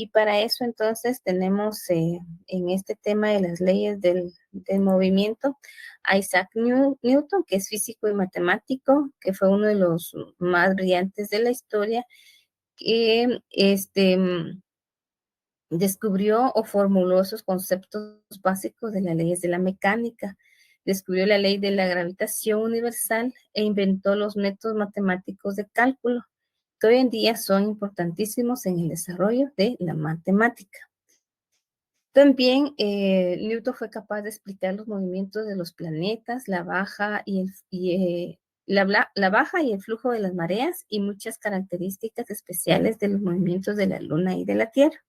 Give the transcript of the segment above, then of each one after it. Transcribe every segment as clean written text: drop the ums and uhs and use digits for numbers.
Y para eso entonces tenemos en este tema de las leyes del movimiento a Isaac Newton, que es físico y matemático, que fue uno de los más brillantes de la historia, que descubrió o formuló esos conceptos básicos de las leyes de la mecánica. Descubrió la ley de la gravitación universal e inventó los métodos matemáticos de cálculo, que hoy en día son importantísimos en el desarrollo de la matemática. También Newton fue capaz de explicar los movimientos de los planetas, la baja y el flujo de las mareas y muchas características especiales de los movimientos de la Luna y de la Tierra.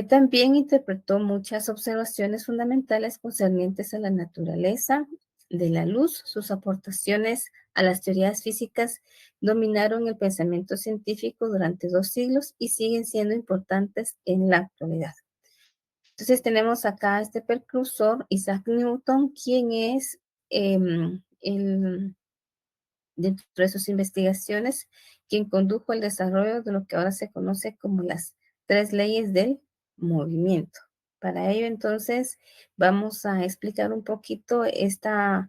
También interpretó muchas observaciones fundamentales concernientes a la naturaleza de la luz. Sus aportaciones a las teorías físicas dominaron el pensamiento científico durante 2 siglos y siguen siendo importantes en la actualidad. Entonces tenemos acá este precursor, Isaac Newton, quien es dentro de sus investigaciones, quien condujo el desarrollo de lo que ahora se conoce como las 3 leyes del movimiento. Para ello, entonces, vamos a explicar un poquito esta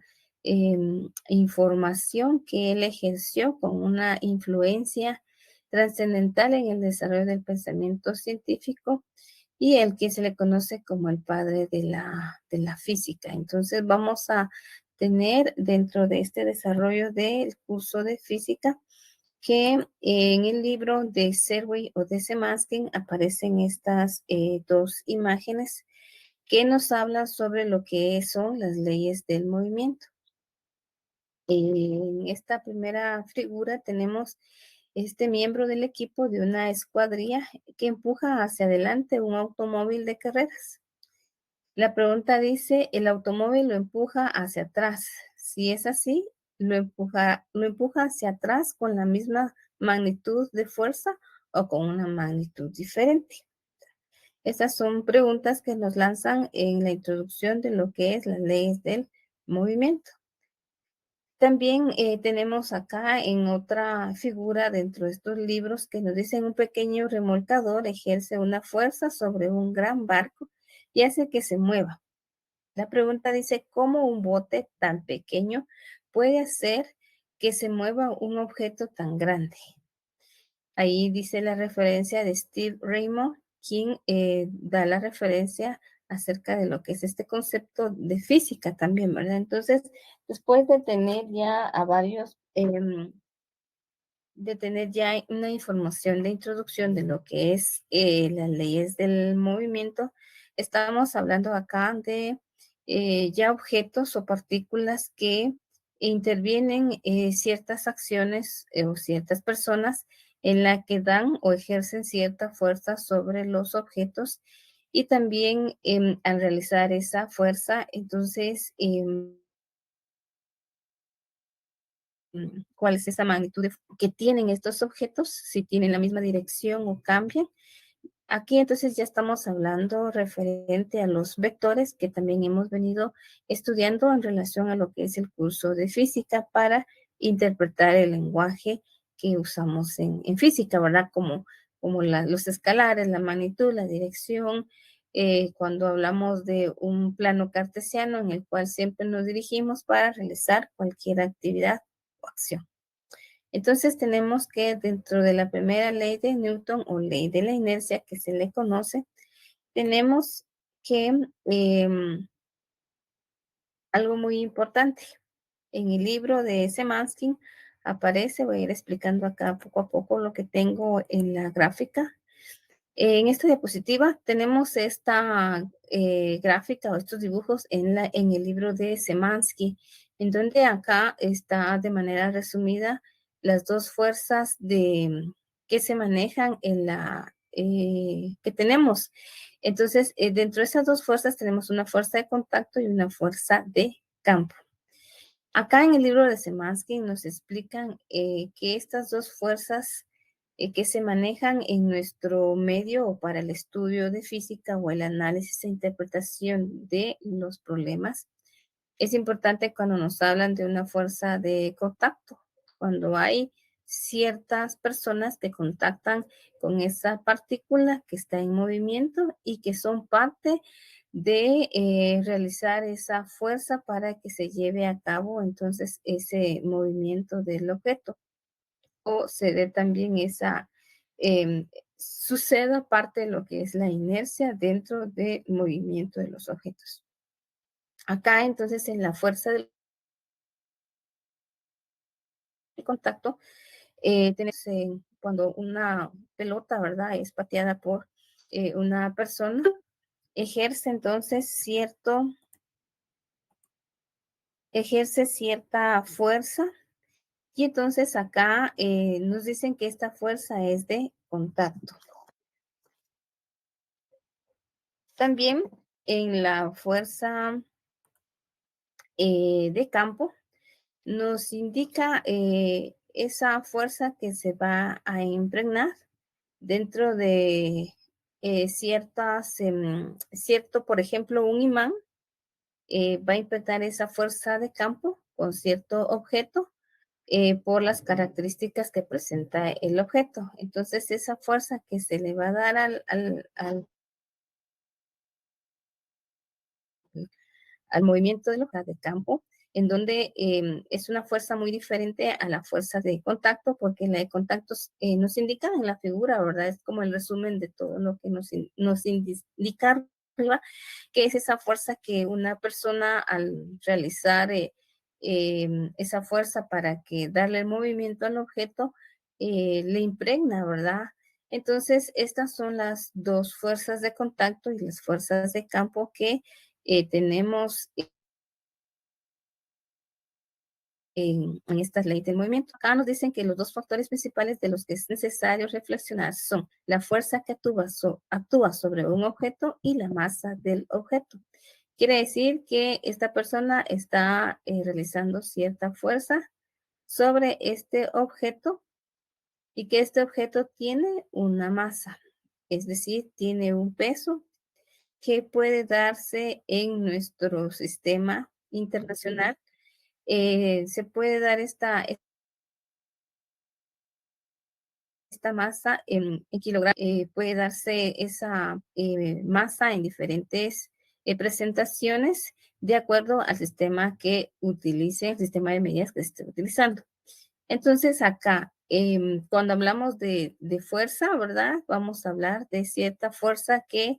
información que él ejerció con una influencia trascendental en el desarrollo del pensamiento científico y el que se le conoce como el padre de la física. Entonces, vamos a tener dentro de este desarrollo del curso de física que en el libro de Serway o de Semanskin aparecen estas 2 imágenes que nos hablan sobre lo que son las leyes del movimiento. En esta primera figura tenemos este miembro del equipo de una escuadrilla que empuja hacia adelante un automóvil de carreras. La pregunta dice, ¿el automóvil lo empuja hacia atrás? Si es así, ¿lo empuja hacia atrás con la misma magnitud de fuerza o con una magnitud diferente? Estas son preguntas que nos lanzan en la introducción de lo que es las leyes del movimiento. También tenemos acá en otra figura dentro de estos libros que nos dicen un pequeño remolcador ejerce una fuerza sobre un gran barco y hace que se mueva. La pregunta dice, ¿cómo un bote tan pequeño puede hacer que se mueva un objeto tan grande? Ahí dice la referencia de Steve Raymond, quien da la referencia acerca de lo que es este concepto de física también, ¿verdad? Entonces, después de tener ya a varios de tener ya una información de introducción de lo que es las leyes del movimiento, estamos hablando acá de ya objetos o partículas que intervienen ciertas acciones o ciertas personas en la que dan o ejercen cierta fuerza sobre los objetos y también al realizar esa fuerza, entonces cuál es esa magnitud que tienen estos objetos, si tienen la misma dirección o cambian. Aquí entonces ya estamos hablando referente a los vectores que también hemos venido estudiando en relación a lo que es el curso de física para interpretar el lenguaje que usamos en física, ¿verdad? Como los escalares, la magnitud, la dirección, cuando hablamos de un plano cartesiano en el cual siempre nos dirigimos para realizar cualquier actividad o acción. Entonces tenemos que dentro de la primera ley de Newton o ley de la inercia que se le conoce, tenemos que algo muy importante. En el libro de Semanskin aparece, voy a ir explicando acá poco a poco lo que tengo en la gráfica. En esta diapositiva tenemos esta gráfica o estos dibujos en el libro de Semansky, en donde acá está de manera resumida las 2 fuerzas que se manejan que tenemos. Entonces, dentro de esas 2 fuerzas tenemos una fuerza de contacto y una fuerza de campo. Acá en el libro de Semansky nos explican que estas 2 fuerzas que se manejan en nuestro medio o para el estudio de física o el análisis e interpretación de los problemas. Es importante cuando nos hablan de una fuerza de contacto, cuando hay ciertas personas que contactan con esa partícula que está en movimiento y que son parte de realizar esa fuerza para que se lleve a cabo entonces ese movimiento del objeto o se dé también esa, em, suceda parte de lo que es la inercia dentro del movimiento de los objetos. Acá entonces en la fuerza del contacto, tenemos cuando una pelota, ¿verdad? Es pateada por una persona, ejerce entonces ejerce cierta fuerza y entonces acá nos dicen que esta fuerza es de contacto. También en la fuerza de campo nos indica esa fuerza que se va a impregnar dentro de cierto, por ejemplo, un imán va a impregnar esa fuerza de campo con cierto objeto por las características que presenta el objeto. Entonces, esa fuerza que se le va a dar al movimiento de la hoja de campo, en donde es una fuerza muy diferente a la fuerza de contacto, porque la de contacto nos indica en la figura, ¿verdad? Es como el resumen de todo lo que nos indica arriba, que es esa fuerza que una persona al realizar esa fuerza para que darle el movimiento al objeto, le impregna, ¿verdad? Entonces, estas son las dos fuerzas de contacto y las fuerzas de campo que tenemos en esta ley del movimiento. Acá nos dicen que los dos factores principales de los que es necesario reflexionar son la fuerza que actúa sobre un objeto y la masa del objeto. Quiere decir que esta persona está realizando cierta fuerza sobre este objeto y que este objeto tiene una masa, es decir, tiene un peso que puede darse en nuestro sistema internacional. Se puede dar esta masa en kilogramos, puede darse esa masa en diferentes presentaciones de acuerdo al sistema que utilice, el sistema de medidas que se esté utilizando. Entonces, acá, cuando hablamos de fuerza, ¿verdad? Vamos a hablar de cierta fuerza que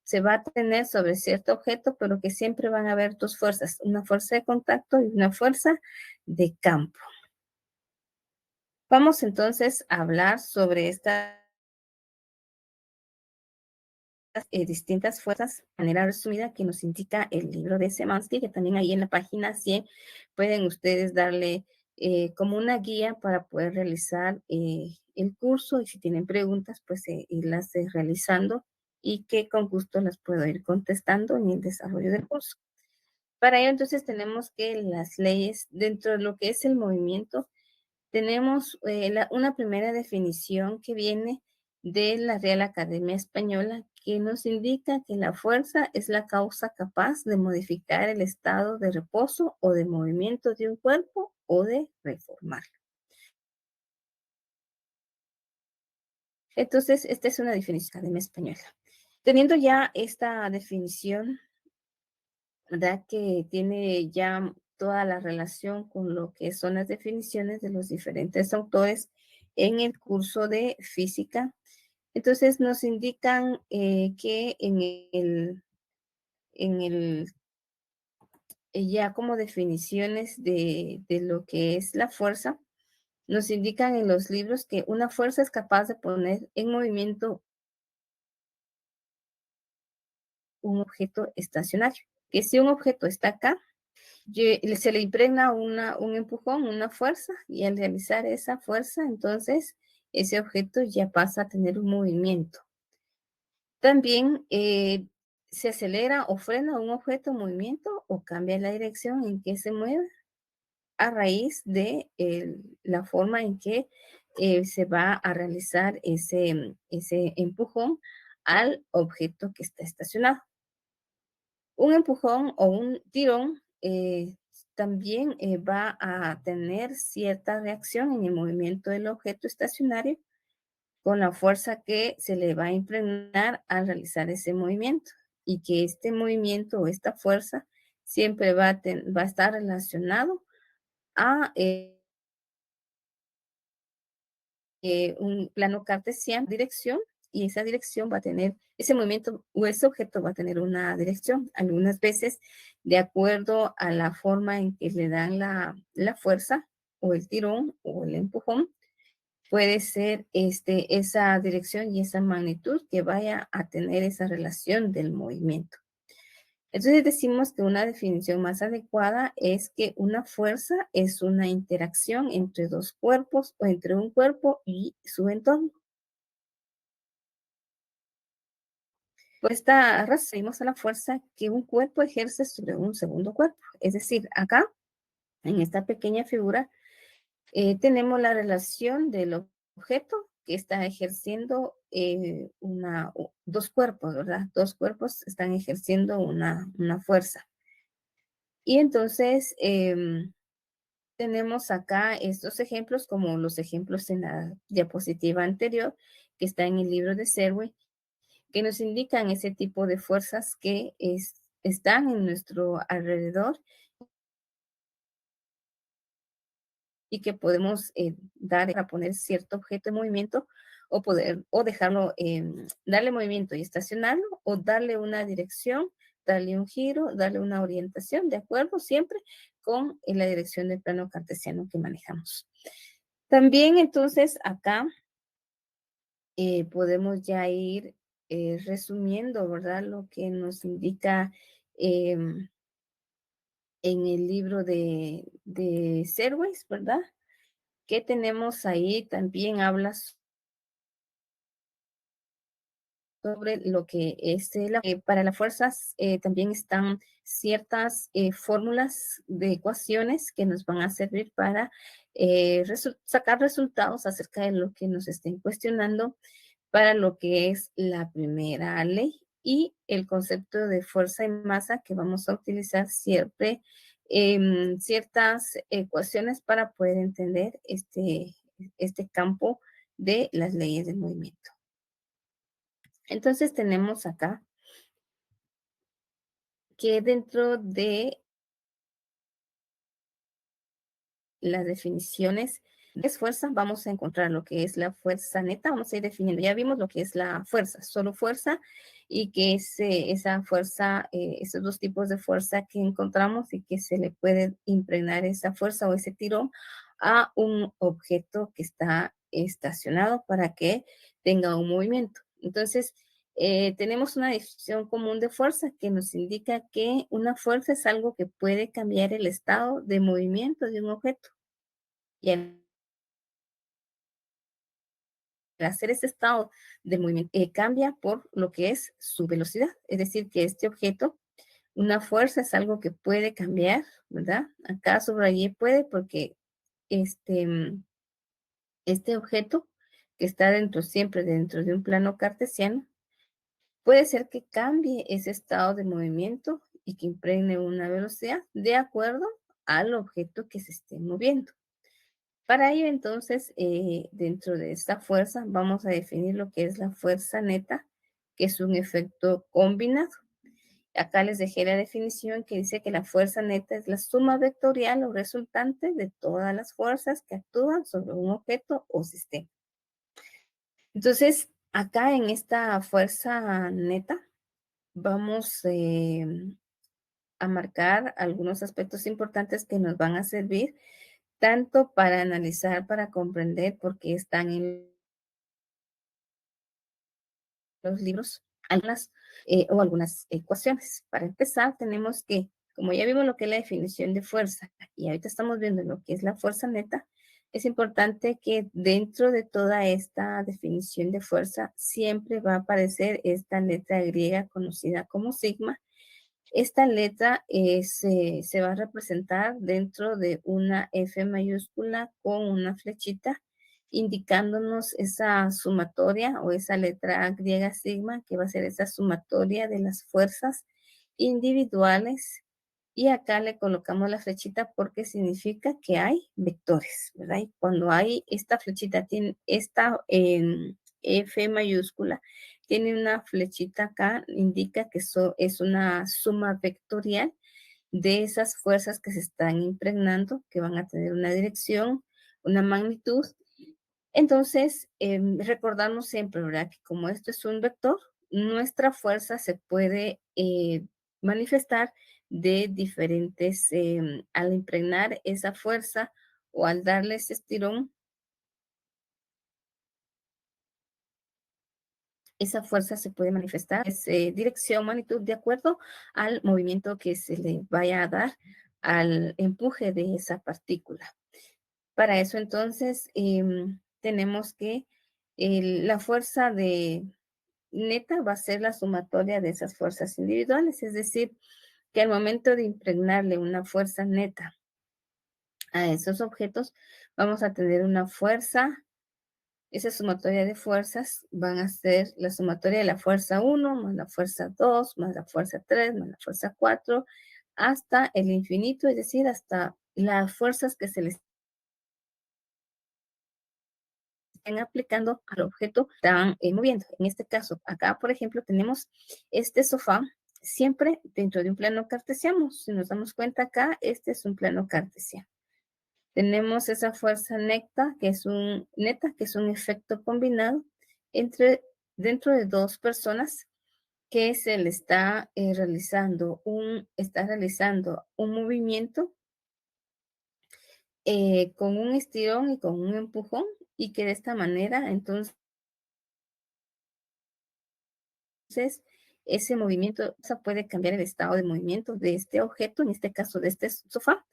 se va a tener sobre cierto objeto, pero que siempre van a haber dos fuerzas, una fuerza de contacto y una fuerza de campo. Vamos entonces a hablar sobre estas distintas fuerzas de manera resumida que nos indica el libro de Semansky, que también ahí en la página 100 pueden ustedes darle como una guía para poder realizar el curso y si tienen preguntas, pues irlas realizando y que con gusto las puedo ir contestando en el desarrollo del curso. Para ello, entonces, tenemos que las leyes dentro de lo que es el movimiento tenemos una primera definición que viene de la Real Academia Española que nos indica que la fuerza es la causa capaz de modificar el estado de reposo o de movimiento de un cuerpo o de reformarlo. Entonces, esta es una definición de la Academia Española. Teniendo ya esta definición, ¿verdad? Que tiene ya toda la relación con lo que son las definiciones de los diferentes autores en el curso de física. Entonces nos indican que en el ya como definiciones de lo que es la fuerza, nos indican en los libros que una fuerza es capaz de poner en movimiento un objeto estacionario. Que si un objeto está acá, se le impregna un empujón, una fuerza, y al realizar esa fuerza, entonces ese objeto ya pasa a tener un movimiento. También se acelera o frena un objeto en movimiento o cambia la dirección en que se mueve a raíz de la forma en que se va a realizar ese empujón al objeto que está estacionado. Un empujón o un tirón también va a tener cierta reacción en el movimiento del objeto estacionario con la fuerza que se le va a impregnar al realizar ese movimiento y que este movimiento o esta fuerza siempre va a estar relacionado a un plano cartesiano, dirección, y esa dirección va a tener, ese movimiento o ese objeto va a tener una dirección. Algunas veces, de acuerdo a la forma en que le dan la fuerza o el tirón o el empujón, puede ser esa dirección y esa magnitud que vaya a tener esa relación del movimiento. Entonces decimos que una definición más adecuada es que una fuerza es una interacción entre dos cuerpos o entre un cuerpo y su entorno. Por esta razón, vimos a la fuerza que un cuerpo ejerce sobre un segundo cuerpo. Es decir, acá, en esta pequeña figura, tenemos la relación del objeto que está ejerciendo dos cuerpos, ¿verdad? Dos cuerpos están ejerciendo una fuerza. Y entonces tenemos acá estos ejemplos como los ejemplos en la diapositiva anterior que está en el libro de Serway, que nos indican ese tipo de fuerzas que están en nuestro alrededor y que podemos dar para poner cierto objeto en movimiento o dejarlo, darle movimiento y estacionarlo o darle una dirección, darle un giro, darle una orientación, de acuerdo siempre con la dirección del plano cartesiano que manejamos. También entonces acá podemos ya ir resumiendo, ¿verdad? Lo que nos indica em, en el libro de Serwais, ¿verdad? Que tenemos ahí también habla sobre lo que es para las fuerzas también están ciertas fórmulas de ecuaciones que nos van a servir para sacar resultados acerca de lo que nos estén cuestionando para lo que es la primera ley y el concepto de fuerza y masa que vamos a utilizar siempre ciertas ecuaciones para poder entender este campo de las leyes del movimiento. Entonces tenemos acá que dentro de las definiciones de fuerza vamos a encontrar lo que es la fuerza neta, vamos a ir definiendo, ya vimos lo que es la fuerza, solo fuerza y que es esa fuerza, esos dos tipos de fuerza que encontramos y que se le puede impregnar esa fuerza o ese tirón a un objeto que está estacionado para que tenga un movimiento. Entonces, tenemos una definición común de fuerza que nos indica que una fuerza es algo que puede cambiar el estado de movimiento de un objeto. Y al hacer ese estado de movimiento, cambia por lo que es su velocidad. Es decir, que este objeto, una fuerza es algo que puede cambiar, ¿verdad? Acá subrayé puede porque este, este objeto que está siempre dentro de un plano cartesiano, puede ser que cambie ese estado de movimiento y que impregne una velocidad de acuerdo al objeto que se esté moviendo. Para ello, entonces, dentro de esta fuerza, vamos a definir lo que es la fuerza neta, que es un efecto combinado. Acá les dejé la definición que dice que la fuerza neta es la suma vectorial o resultante de todas las fuerzas que actúan sobre un objeto o sistema. Entonces, acá en esta fuerza neta, vamos a marcar algunos aspectos importantes que nos van a servir tanto para analizar, para comprender por qué están en los libros algunas o algunas ecuaciones. Para empezar, tenemos que, como ya vimos lo que es la definición de fuerza y ahorita estamos viendo lo que es la fuerza neta, es importante que dentro de toda esta definición de fuerza siempre va a aparecer esta letra griega conocida como sigma. Esta letra se va a representar dentro de una F mayúscula con una flechita indicándonos esa sumatoria o esa letra griega sigma que va a ser esa sumatoria de las fuerzas individuales Y acá le colocamos la flechita porque significa que hay vectores, ¿verdad? Y cuando hay esta flechita, tiene esta F mayúscula, tiene una flechita acá, indica que eso es una suma vectorial de esas fuerzas que se están impregnando, que van a tener una dirección, una magnitud. Entonces, recordamos siempre, ¿verdad? Que como esto es un vector, nuestra fuerza se puede manifestar de diferentes, al impregnar esa fuerza o al darle ese estirón, esa fuerza se puede manifestar, es dirección, magnitud, de acuerdo al movimiento que se le vaya a dar al empuje de esa partícula. Para eso entonces tenemos que la fuerza de neta va a ser la sumatoria de esas fuerzas individuales, es decir, que al momento de impregnarle una fuerza neta a esos objetos, vamos a tener una fuerza, esa sumatoria de fuerzas van a ser la sumatoria de la fuerza 1 más la fuerza 2 más la fuerza 3 más la fuerza 4 hasta el infinito, es decir, hasta las fuerzas que se les estén aplicando al objeto que están moviendo. En este caso, acá, por ejemplo, tenemos este sofá siempre dentro de un plano cartesiano. Si nos damos cuenta acá, este es un plano cartesiano. Tenemos esa fuerza neta, que es un efecto combinado dentro de dos personas que se le está realizando un movimiento con un estirón y con un empujón, y que de esta manera, entonces, ese movimiento puede cambiar el estado de movimiento de este objeto, en este caso de este sofá,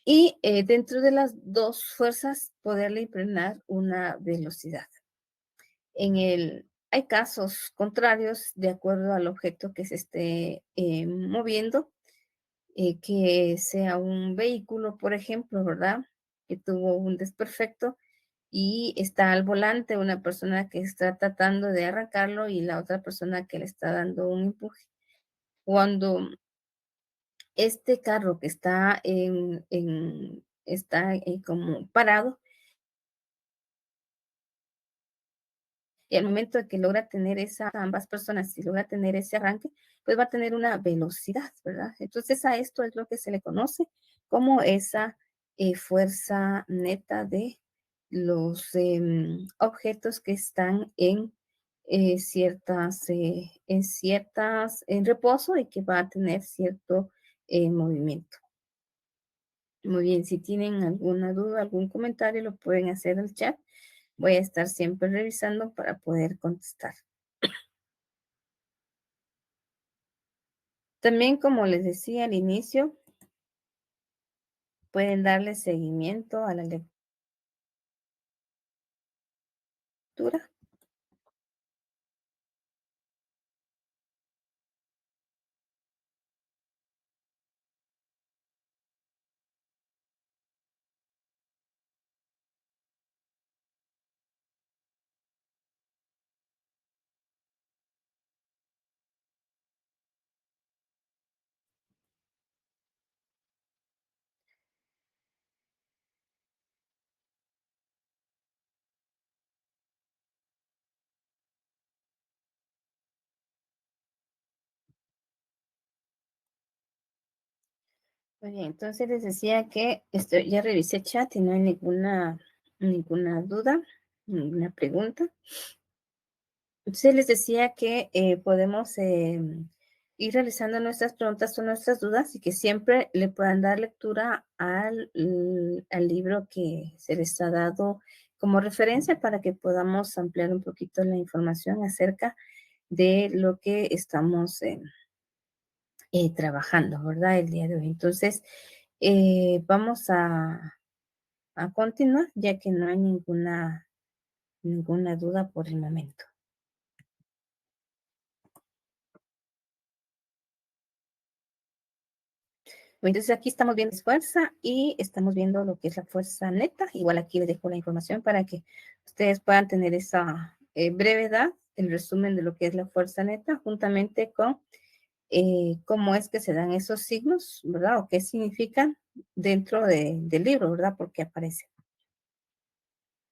y dentro de las dos fuerzas poderle impregnar una velocidad. Hay casos contrarios de acuerdo al objeto que se esté moviendo, que sea un vehículo, por ejemplo, ¿verdad? Que tuvo un desperfecto y está al volante una persona que está tratando de arrancarlo y la otra persona que le está dando un empuje. Cuando este carro que está como parado, y al momento de que logra tener ambas personas, si logra tener ese arranque, pues va a tener una velocidad, ¿verdad? Entonces a esto es lo que se le conoce como esa fuerza neta de los objetos que están en reposo y que va a tener cierto movimiento. Muy bien, si tienen alguna duda, algún comentario, lo pueden hacer en el chat. Voy a estar siempre revisando para poder contestar. También, como les decía al inicio, pueden darle seguimiento a la lectura. Muy bien, entonces les decía que ya revisé el chat y no hay ninguna duda, ninguna pregunta. Entonces les decía que podemos ir realizando nuestras preguntas o nuestras dudas y que siempre le puedan dar lectura al libro que se les ha dado como referencia para que podamos ampliar un poquito la información acerca de lo que estamos trabajando, ¿verdad? El día de hoy. Entonces, vamos a continuar ya que no hay ninguna duda por el momento. Entonces aquí estamos viendo fuerza y estamos viendo lo que es la fuerza neta. Igual aquí les dejo la información para que ustedes puedan tener esa brevedad, el resumen de lo que es la fuerza neta, juntamente con cómo es que se dan esos signos, ¿verdad? O qué significan dentro del libro, ¿verdad? Porque aparece.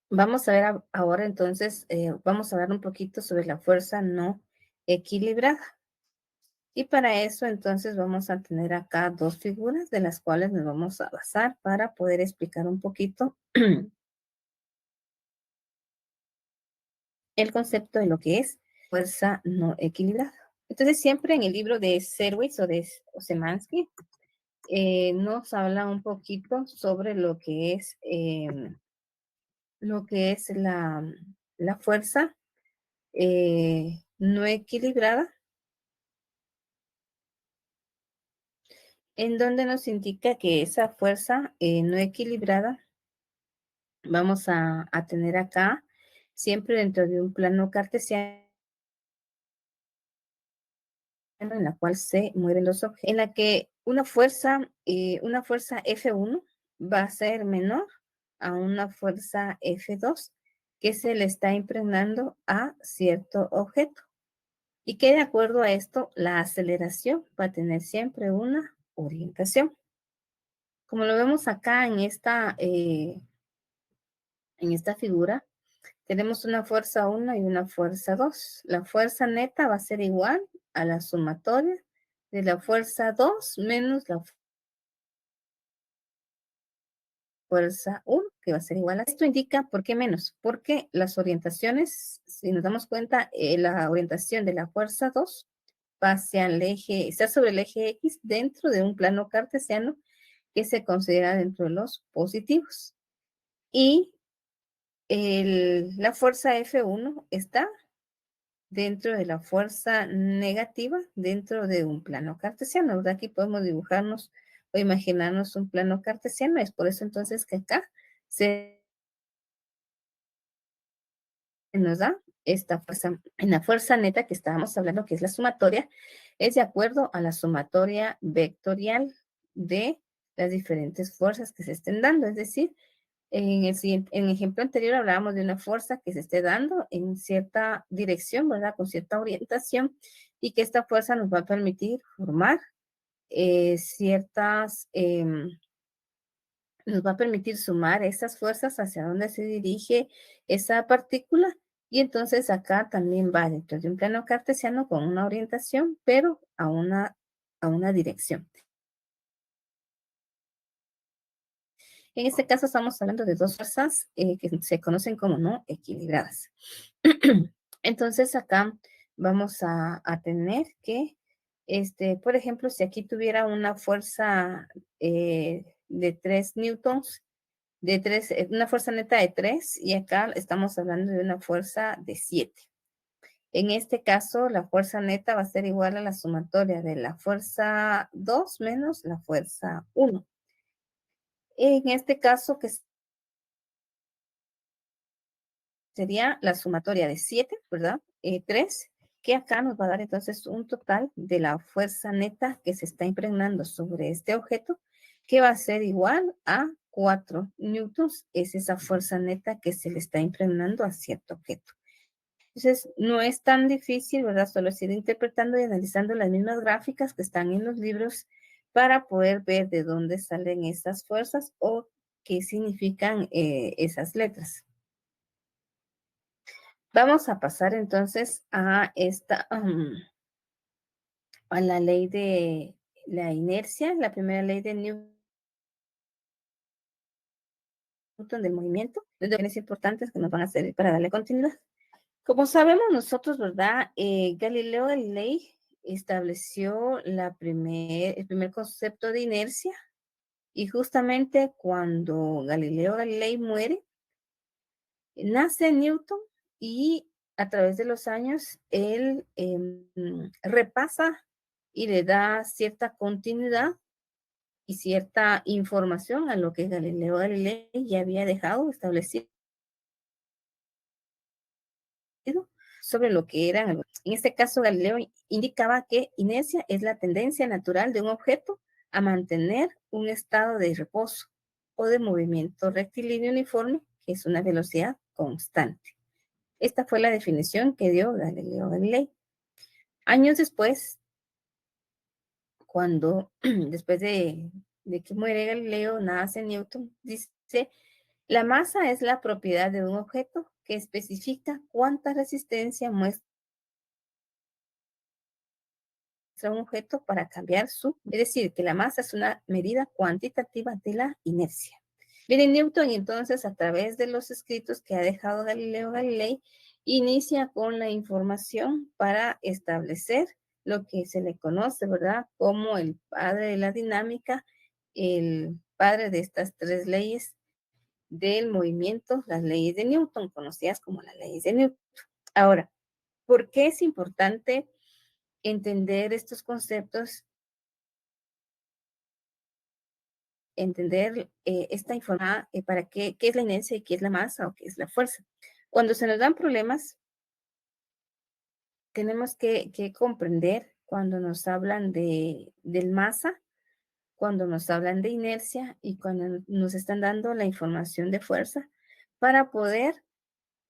Vamos a ver ahora entonces, vamos a hablar un poquito sobre la fuerza no equilibrada. Y para eso entonces vamos a tener acá dos figuras de las cuales nos vamos a basar para poder explicar un poquito el concepto de lo que es fuerza no equilibrada. Entonces siempre en el libro de Serwitz o de Szymanski nos habla un poquito sobre lo que es la fuerza no equilibrada, en donde nos indica que esa fuerza no equilibrada vamos a tener acá siempre dentro de un plano cartesiano en la cual se mueven los objetos, en la que una fuerza F1 va a ser menor a una fuerza F2 que se le está impregnando a cierto objeto. Y que de acuerdo a esto, la aceleración va a tener siempre una orientación. Como lo vemos acá en esta figura, tenemos una fuerza 1 y una fuerza 2. La fuerza neta va a ser igual a la sumatoria de la fuerza 2 menos la fuerza 1, que va a ser igual a esto. Indica por qué menos, porque las orientaciones, si nos damos cuenta, la orientación de la fuerza 2 va hacia el eje, está sobre el eje X dentro de un plano cartesiano que se considera dentro de los positivos. Y la fuerza F1 está dentro de la fuerza negativa dentro de un plano cartesiano, ¿verdad? Aquí podemos dibujarnos o imaginarnos un plano cartesiano, es por eso entonces que acá se nos da esta fuerza, en la fuerza neta que estábamos hablando, que es la sumatoria, es de acuerdo a la sumatoria vectorial de las diferentes fuerzas que se estén dando, es decir, en el ejemplo anterior hablábamos de una fuerza que se esté dando en cierta dirección, ¿verdad? Con cierta orientación y que esta fuerza nos va a permitir formar nos va a permitir sumar esas fuerzas hacia donde se dirige esa partícula y entonces acá también va dentro de un plano cartesiano con una orientación, pero a una dirección. En este caso estamos hablando de dos fuerzas que se conocen como no equilibradas. Entonces acá vamos a tener que, por ejemplo, si aquí tuviera una fuerza de 3 newtons, una fuerza neta de 3 y acá estamos hablando de una fuerza de 7. En este caso, la fuerza neta va a ser igual a la sumatoria de la fuerza 2 menos la fuerza 1. En este caso, que sería la sumatoria de 7, ¿verdad? 3, que acá nos va a dar entonces un total de la fuerza neta que se está impregnando sobre este objeto, que va a ser igual a 4 newtons, es esa fuerza neta que se le está impregnando a cierto objeto. Entonces, no es tan difícil, ¿verdad? Solo es ir interpretando y analizando las mismas gráficas que están en los libros para poder ver de dónde salen esas fuerzas o qué significan esas letras. Vamos a pasar entonces a la ley de la inercia, la primera ley de Newton del movimiento, de es importantes que nos van a servir para darle continuidad. Como sabemos nosotros, ¿verdad? Galileo Galilei estableció el primer concepto de inercia y justamente cuando Galileo Galilei muere, nace Newton y a través de los años él repasa y le da cierta continuidad y cierta información a lo que Galileo Galilei ya había dejado establecido sobre lo que eran. En este caso, Galileo indicaba que inercia es la tendencia natural de un objeto a mantener un estado de reposo o de movimiento rectilíneo uniforme, que es una velocidad constante. Esta fue la definición que dio Galileo Galilei. Años después, cuando después de que muere Galileo, nace Newton, dice, la masa es la propiedad de un objeto que especifica cuánta resistencia muestra un objeto para cambiar es decir, que la masa es una medida cuantitativa de la inercia. Viene Newton y entonces a través de los escritos que ha dejado Galileo Galilei, inicia con la información para establecer lo que se le conoce, ¿verdad? Como el padre de la dinámica, el padre de estas tres leyes del movimiento, las leyes de Newton, conocidas como las leyes de Newton. Ahora, ¿por qué es importante entender estos conceptos, entender esta información, para qué es la inercia y qué es la masa o qué es la fuerza? Cuando se nos dan problemas, tenemos que comprender cuando nos hablan del masa, cuando nos hablan de inercia y cuando nos están dando la información de fuerza para poder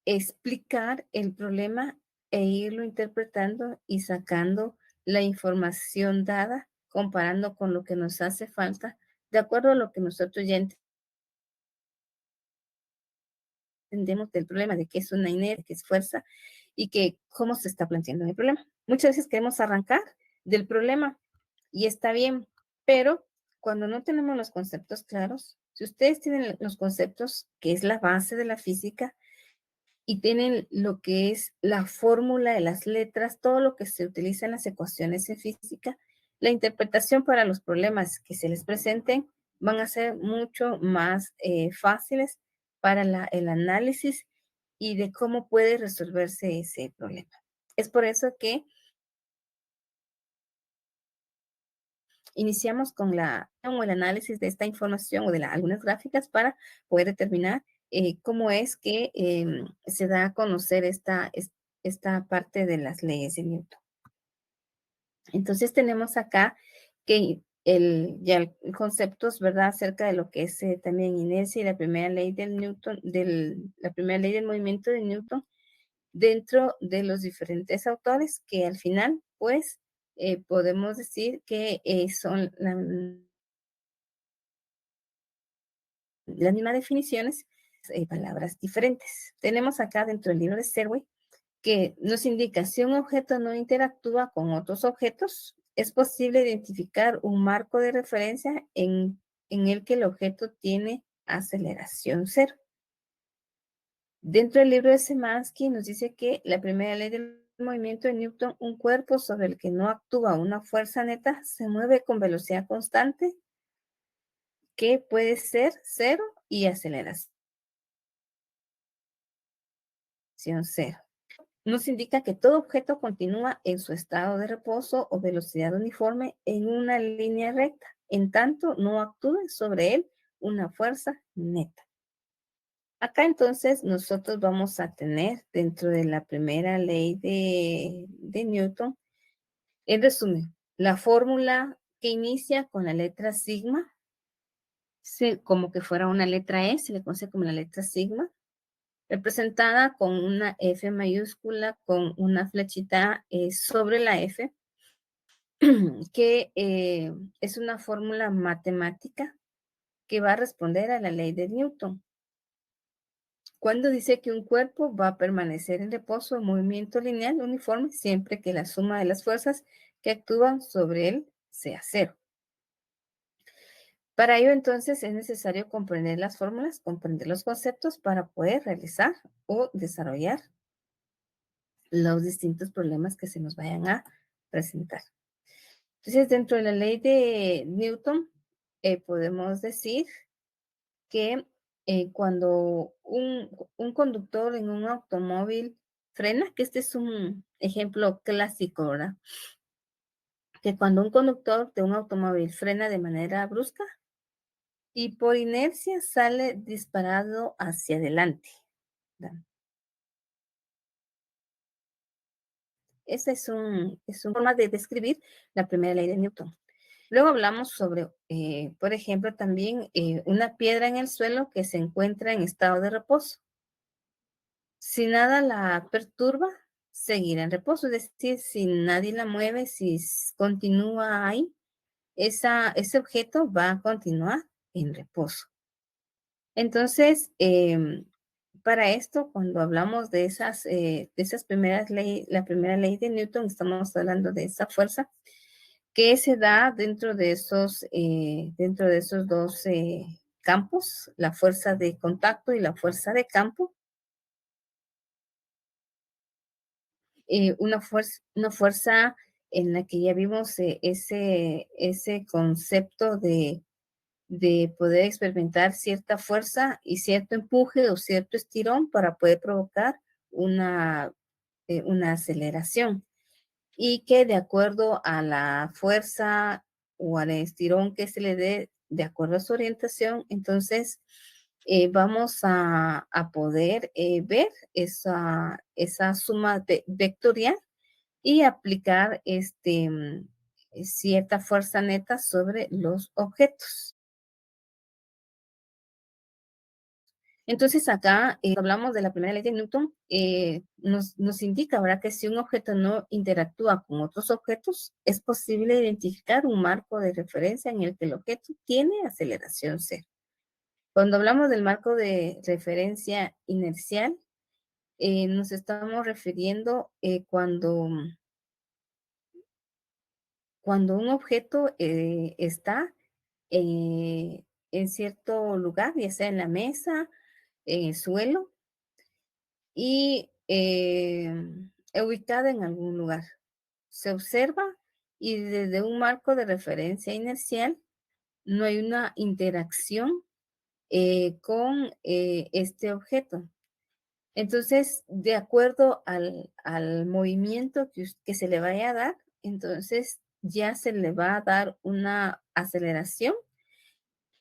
explicar el problema e irlo interpretando y sacando la información dada, comparando con lo que nos hace falta, de acuerdo a lo que nosotros ya entendemos del problema, de qué es una inercia, qué es fuerza y que cómo se está planteando el problema. Muchas veces queremos arrancar del problema y está bien, pero cuando no tenemos los conceptos claros, si ustedes tienen los conceptos, que es la base de la física, y tienen lo que es la fórmula de las letras, todo lo que se utiliza en las ecuaciones en física, la interpretación para los problemas que se les presenten van a ser mucho más fáciles para el análisis y de cómo puede resolverse ese problema. Es por eso que iniciamos con el análisis de esta información o de algunas gráficas para poder determinar cómo es que se da a conocer esta parte de las leyes de Newton. Entonces tenemos acá que ya conceptos, ¿verdad?, acerca de lo que es también inercia y la primera ley del Newton, la primera ley del movimiento de Newton, dentro de los diferentes autores que al final, pues, podemos decir que son las mismas definiciones, palabras diferentes. Tenemos acá dentro del libro de Serway que nos indica si un objeto no interactúa con otros objetos, es posible identificar un marco de referencia en el que el objeto tiene aceleración cero. Dentro del libro de Szymanski nos dice que la primera ley del movimiento de Newton, un cuerpo sobre el que no actúa una fuerza neta, se mueve con velocidad constante, que puede ser cero y aceleración cero. Nos indica que todo objeto continúa en su estado de reposo o velocidad uniforme en una línea recta, en tanto no actúe sobre él una fuerza neta. Acá entonces nosotros vamos a tener dentro de la primera ley de Newton, en resumen, la fórmula que inicia con la letra sigma, como que fuera una letra E, se le conoce como la letra sigma, representada con una F mayúscula, con una flechita sobre la F, que es una fórmula matemática que va a responder a la ley de Newton. Cuando dice que un cuerpo va a permanecer en reposo en movimiento lineal uniforme siempre que la suma de las fuerzas que actúan sobre él sea cero. Para ello, entonces, es necesario comprender las fórmulas, comprender los conceptos para poder realizar o desarrollar los distintos problemas que se nos vayan a presentar. Entonces, dentro de la ley de Newton, podemos decir que cuando un conductor en un automóvil frena, que este es un ejemplo clásico, ¿verdad? Que cuando un conductor de un automóvil frena de manera brusca y por inercia sale disparado hacia adelante, ¿verdad? Esa es una forma de describir la primera ley de Newton. Luego hablamos sobre, por ejemplo, también una piedra en el suelo que se encuentra en estado de reposo. Si nada la perturba, seguirá en reposo, es decir, si nadie la mueve, si continúa ahí, ese objeto va a continuar en reposo. Entonces, para esto, cuando hablamos de esas primeras leyes, la primera ley de Newton, estamos hablando de esa fuerza que se da dentro de esos dos campos, la fuerza de contacto y la fuerza de campo. Una fuerza en la que ya vimos ese concepto de poder experimentar cierta fuerza y cierto empuje o cierto estirón para poder provocar una aceleración. Y que de acuerdo a la fuerza o al estirón que se le dé, de acuerdo a su orientación, entonces vamos a poder ver esa suma vectorial y aplicar cierta fuerza neta sobre los objetos. Entonces acá hablamos de la primera ley de Newton, nos indica, ¿verdad?, que si un objeto no interactúa con otros objetos, es posible identificar un marco de referencia en el que el objeto tiene aceleración cero. Cuando hablamos del marco de referencia inercial, nos estamos refiriendo cuando un objeto está en cierto lugar, ya sea en la mesa, en el suelo, y ubicada en algún lugar. Se observa y desde un marco de referencia inercial no hay una interacción con este objeto. Entonces, de acuerdo al movimiento que se le vaya a dar, entonces ya se le va a dar una aceleración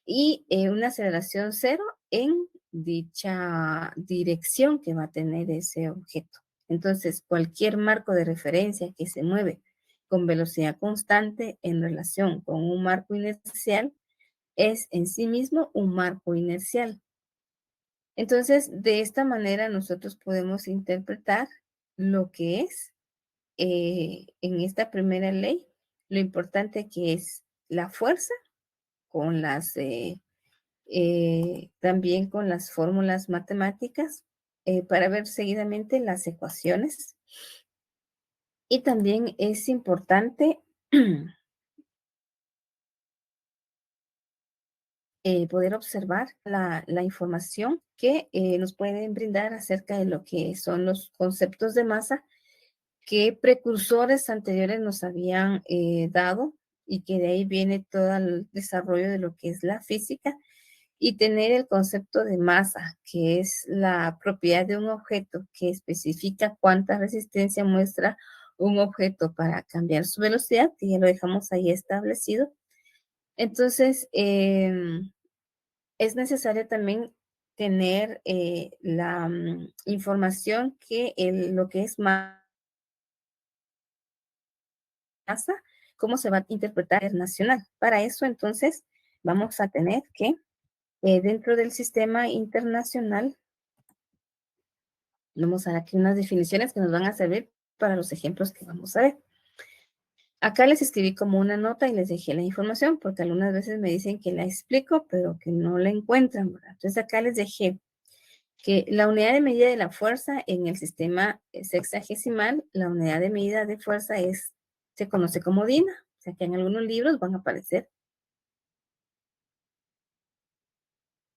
y una aceleración cero en dicha dirección que va a tener ese objeto. Entonces, cualquier marco de referencia que se mueve con velocidad constante en relación con un marco inercial es en sí mismo un marco inercial. Entonces, de esta manera nosotros podemos interpretar lo que es en esta primera ley, lo importante que es la fuerza con también con las fórmulas matemáticas para ver seguidamente las ecuaciones. Y también es importante poder observar la información que nos pueden brindar acerca de lo que son los conceptos de masa que precursores anteriores nos habían dado y que de ahí viene todo el desarrollo de lo que es la física y tener el concepto de masa, que es la propiedad de un objeto que especifica cuánta resistencia muestra un objeto para cambiar su velocidad, que ya lo dejamos ahí establecido. Entonces, es necesario también tener la información que lo que es masa, cómo se va a interpretar internacional. Para eso, entonces, vamos a tener que, dentro del sistema internacional, vamos a dar aquí unas definiciones que nos van a servir para los ejemplos que vamos a ver. Acá les escribí como una nota y les dejé la información, porque algunas veces me dicen que la explico, pero que no la encuentran, ¿verdad? Entonces acá les dejé que la unidad de medida de la fuerza en el sistema sexagesimal, la unidad de medida de fuerza se conoce como DINA. O sea que en algunos libros van a aparecer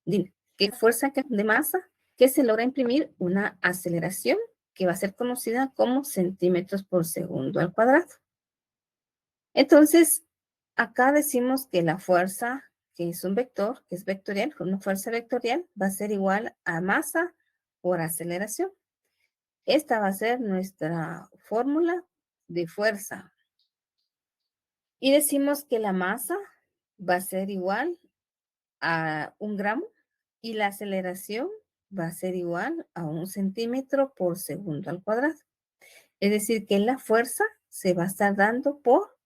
DINA, que es fuerza de masa que se logra imprimir una aceleración que va a ser conocida como centímetros por segundo al cuadrado. Entonces, acá decimos que la fuerza, que es un vector, que es vectorial, una fuerza vectorial, va a ser igual a masa por aceleración. Esta va a ser nuestra fórmula de fuerza. Y decimos que la masa va a ser igual a 1 gramo y la aceleración va a ser igual a 1 centímetro por segundo al cuadrado. Es decir, que la fuerza se va a estar dando por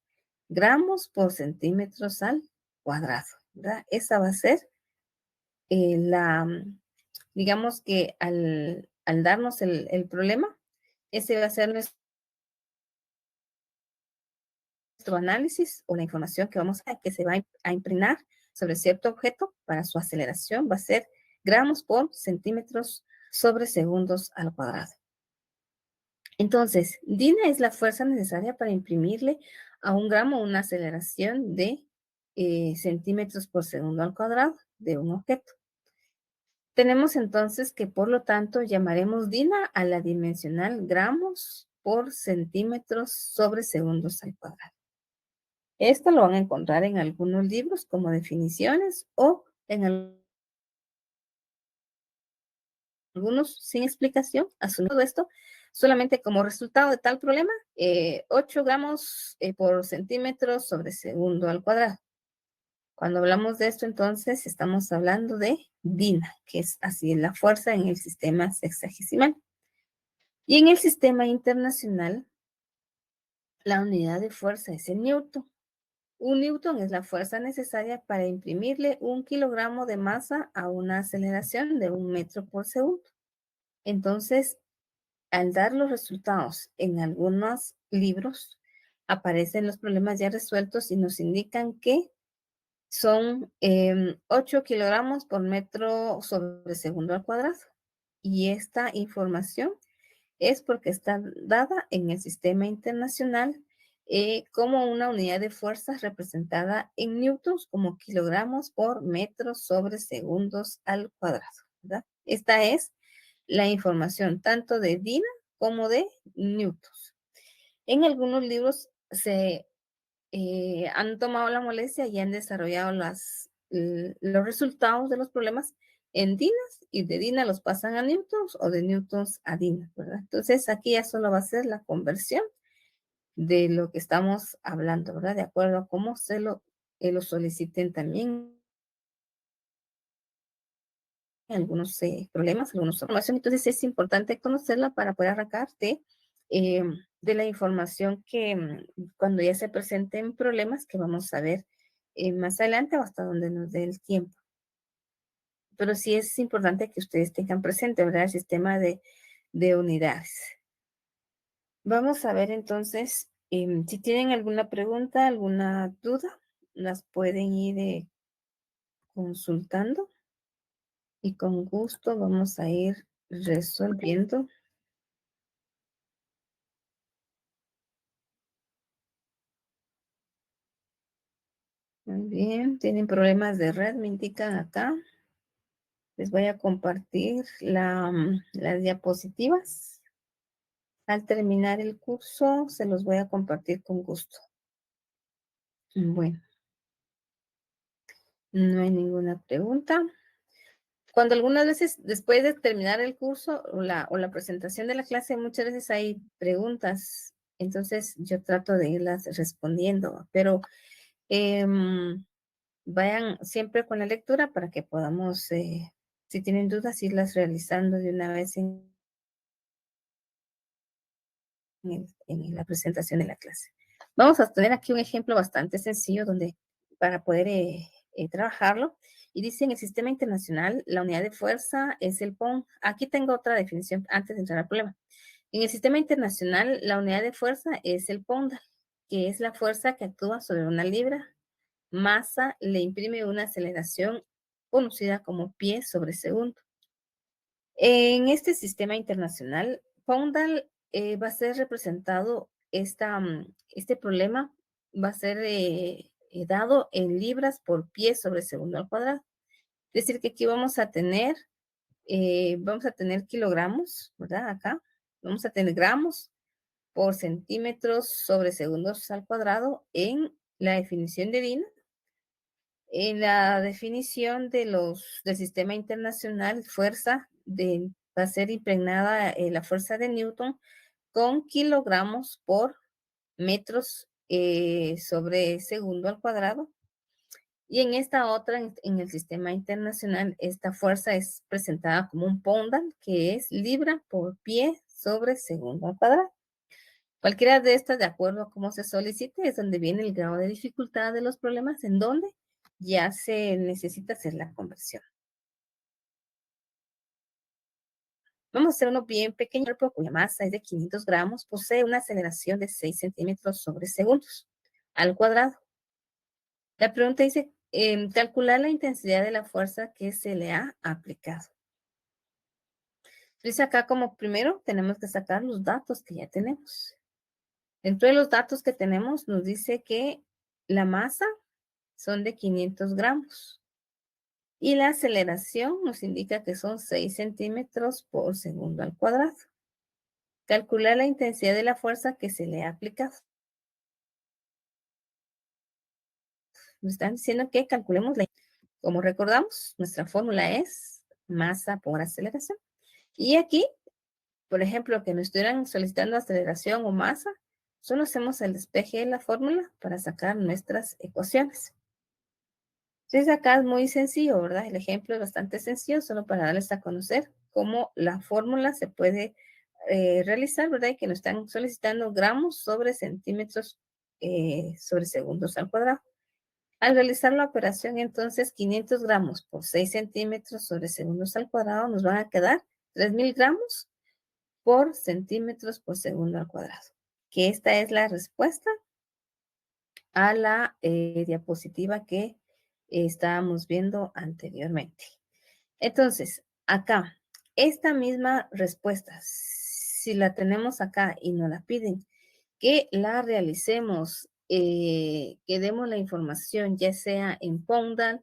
gramos por centímetros al cuadrado, ¿verdad? Esa va a ser digamos que al darnos el problema, ese va a ser nuestro nuestro análisis o la información que se va a impregnar sobre cierto objeto para su aceleración va a ser gramos por centímetros sobre segundos al cuadrado. Entonces, DINA es la fuerza necesaria para imprimirle a un gramo una aceleración de centímetros por segundo al cuadrado de un objeto. Tenemos entonces que, por lo tanto, llamaremos DINA a la dimensional gramos por centímetros sobre segundos al cuadrado. Esto lo van a encontrar en algunos libros como definiciones o en algunos sin explicación, asumiendo esto solamente como resultado de tal problema, 8 gramos por centímetro sobre segundo al cuadrado. Cuando hablamos de esto, entonces, estamos hablando de DINA, que es así la fuerza en el sistema sexagesimal. Y en el sistema internacional, la unidad de fuerza es el newton. Un newton es la fuerza necesaria para imprimirle 1 kilogramo de masa a una aceleración de 1 metro por segundo. Entonces, al dar los resultados en algunos libros, aparecen los problemas ya resueltos y nos indican que son 8 kilogramos por metro sobre segundo al cuadrado. Y esta información es porque está dada en el sistema internacional como una unidad de fuerza representada en newtons como kilogramos por metros sobre segundos al cuadrado, ¿verdad? Esta es la información tanto de DINA como de newtons. En algunos libros se han tomado la molestia y han desarrollado los resultados de los problemas en dinas y de dina los pasan a newtons o de newtons a dinas, ¿verdad? Entonces aquí ya solo va a ser la conversión de lo que estamos hablando, ¿verdad? De acuerdo a cómo lo soliciten también algunos problemas, algunas información. Entonces es importante conocerla para poder arrancar de la información que cuando ya se presenten problemas que vamos a ver más adelante o hasta donde nos dé el tiempo. Pero sí es importante que ustedes tengan presente, ¿verdad? El sistema de unidades. Vamos a ver entonces, si tienen alguna pregunta, alguna duda, las pueden ir consultando y con gusto vamos a ir resolviendo. Muy bien, tienen problemas de red, me indican acá. Les voy a compartir las diapositivas. Al terminar el curso, se los voy a compartir con gusto. Bueno, no hay ninguna pregunta. Cuando algunas veces, después de terminar el curso o la presentación de la clase, muchas veces hay preguntas. Entonces, yo trato de irlas respondiendo, pero vayan siempre con la lectura para que podamos, si tienen dudas, irlas realizando de una vez en la presentación de la clase. Vamos a tener aquí un ejemplo bastante sencillo para poder trabajarlo. Y dice, en el sistema internacional, la unidad de fuerza es el pound. Aquí tengo otra definición antes de entrar al problema. En el sistema internacional, la unidad de fuerza es el pound, que es la fuerza que actúa sobre una libra. Masa le imprime una aceleración conocida como pie sobre segundo. En este sistema internacional, Poundal va a ser representado, este problema va a ser dado en libras por pie sobre segundo al cuadrado. Es decir, que aquí vamos a tener kilogramos, ¿verdad? Acá vamos a tener gramos por centímetros sobre segundos al cuadrado en la definición de DIN. En la definición del sistema internacional, va a ser impregnada la fuerza de Newton con kilogramos por metros sobre segundo al cuadrado. Y en esta otra, en el sistema internacional, esta fuerza es presentada como un poundal, que es libra por pie sobre segundo al cuadrado. Cualquiera de estas, de acuerdo a cómo se solicite, es donde viene el grado de dificultad de los problemas, en donde ya se necesita hacer la conversión. Vamos a hacer uno bien pequeño, cuya masa es de 500 gramos, posee una aceleración de 6 centímetros sobre segundos. al cuadrado. La pregunta dice, calcular la intensidad de la fuerza que se le ha aplicado. Entonces acá como primero tenemos que sacar los datos que ya tenemos. Dentro de los datos que tenemos nos dice que la masa son de 500 gramos y la aceleración nos indica que son 6 centímetros por segundo al cuadrado. Calcular la intensidad de la fuerza que se le ha aplicado. Nos están diciendo que calculemos la. Como recordamos, nuestra fórmula es masa por aceleración. Y aquí, por ejemplo, que nos estuvieran solicitando aceleración o masa, solo hacemos el despeje de la fórmula para sacar nuestras ecuaciones. Entonces acá es muy sencillo, ¿verdad? El ejemplo es bastante sencillo, solo para darles a conocer cómo la fórmula se puede realizar, ¿verdad? Y que nos están solicitando gramos sobre centímetros sobre segundos al cuadrado. Al realizar la operación, entonces, 500 gramos por 6 centímetros sobre segundos al cuadrado nos van a quedar 3000 gramos por centímetros por segundo al cuadrado. Que esta es la respuesta a la diapositiva que estábamos viendo anteriormente. Entonces, acá, esta misma respuesta, si la tenemos acá y nos la piden que la realicemos, que demos la información, ya sea en pound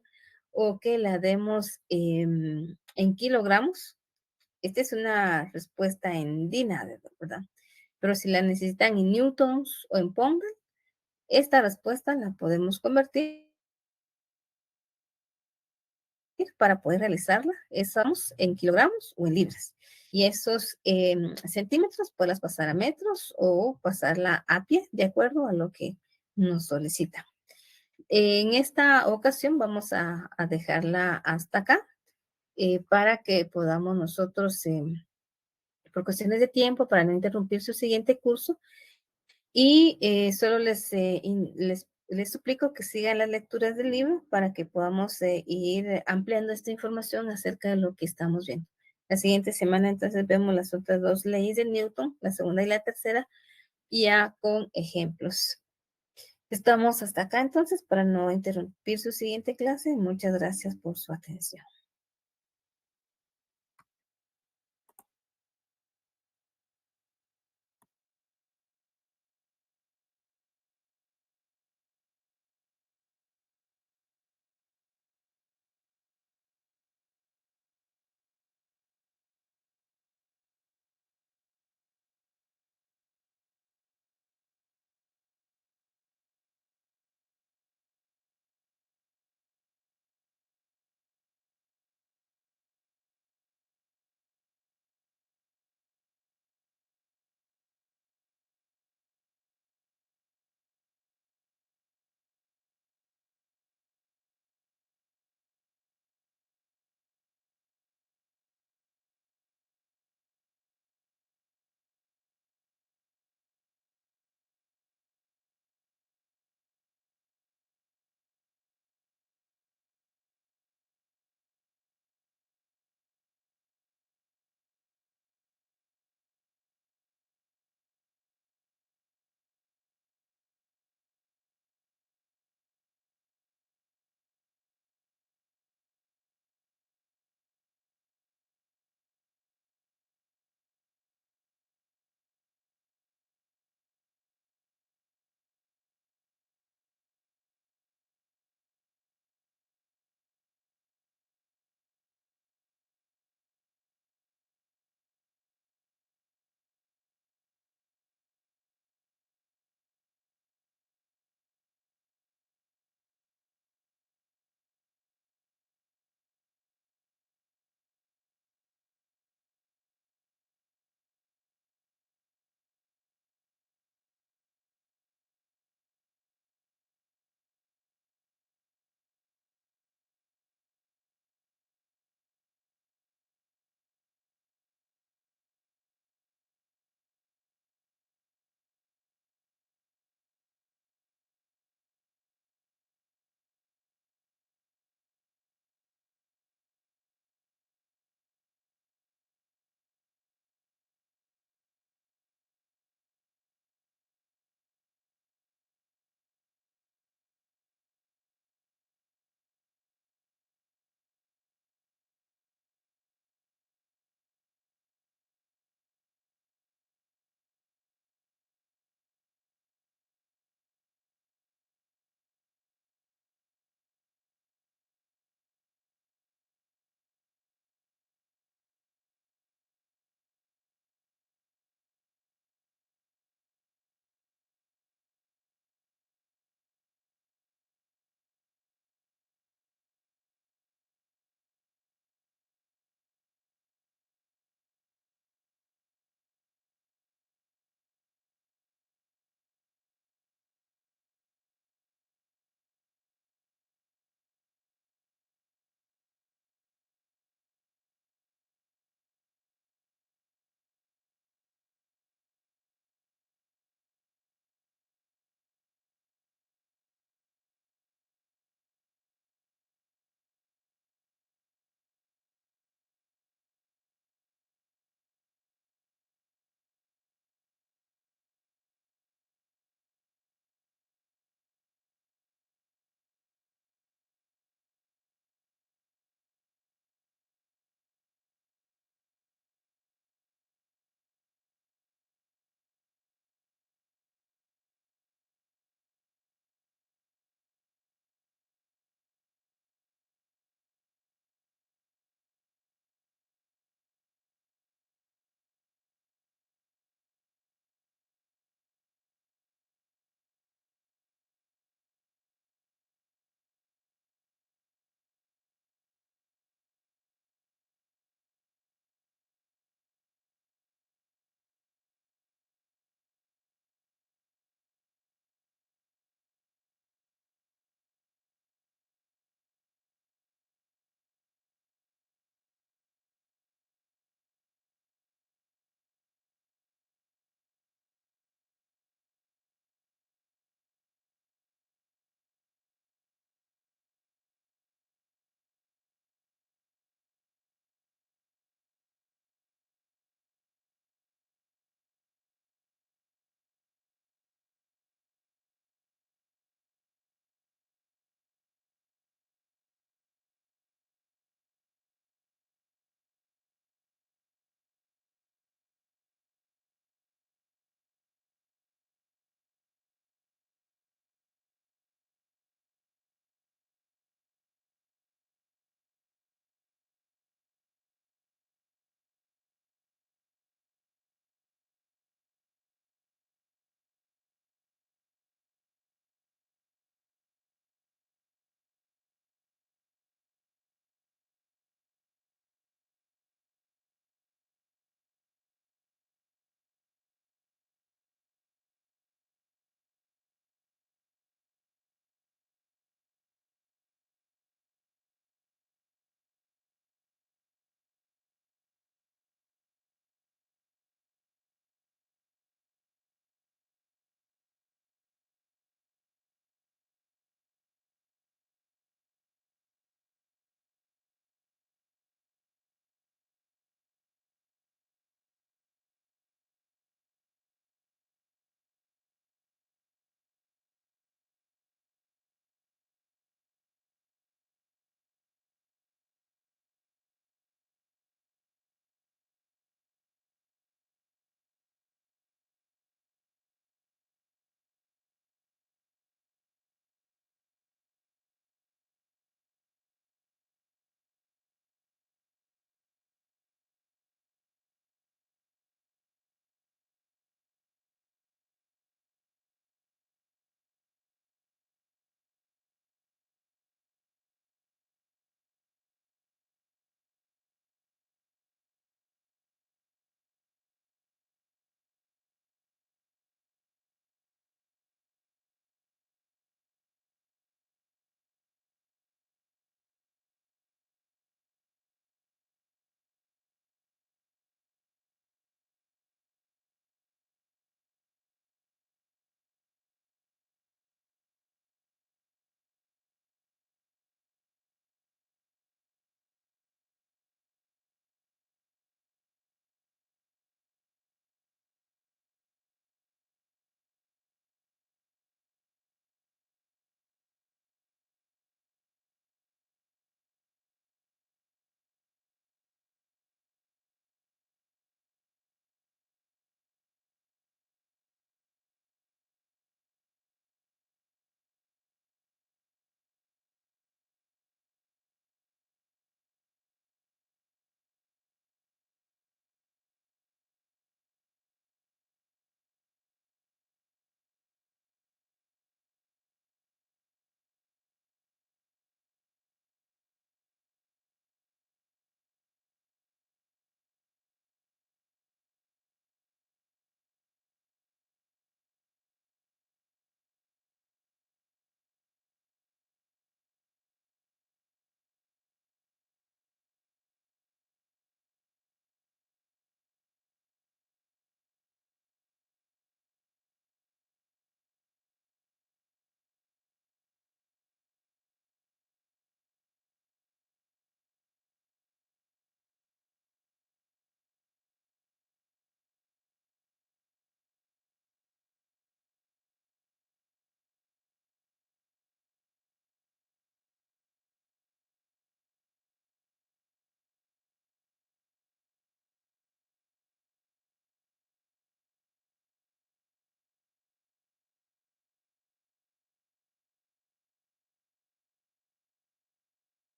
o que la demos en kilogramos. Esta es una respuesta en DINA, ¿verdad? Pero si la necesitan en newtons o en pound, esta respuesta la podemos convertir para poder realizarla. Estamos en kilogramos o en libras. Y esos centímetros puedes pasar a metros o pasarla a pie, de acuerdo a lo que nos solicita. En esta ocasión vamos a dejarla hasta acá para que podamos nosotros, por cuestiones de tiempo, para no interrumpir su siguiente curso, y solo les suplico que sigan las lecturas del libro para que podamos ir ampliando esta información acerca de lo que estamos viendo. La siguiente semana entonces vemos las otras dos leyes de Newton, la segunda y la tercera, ya con ejemplos. Estamos hasta acá entonces para no interrumpir su siguiente clase. Muchas gracias por su atención.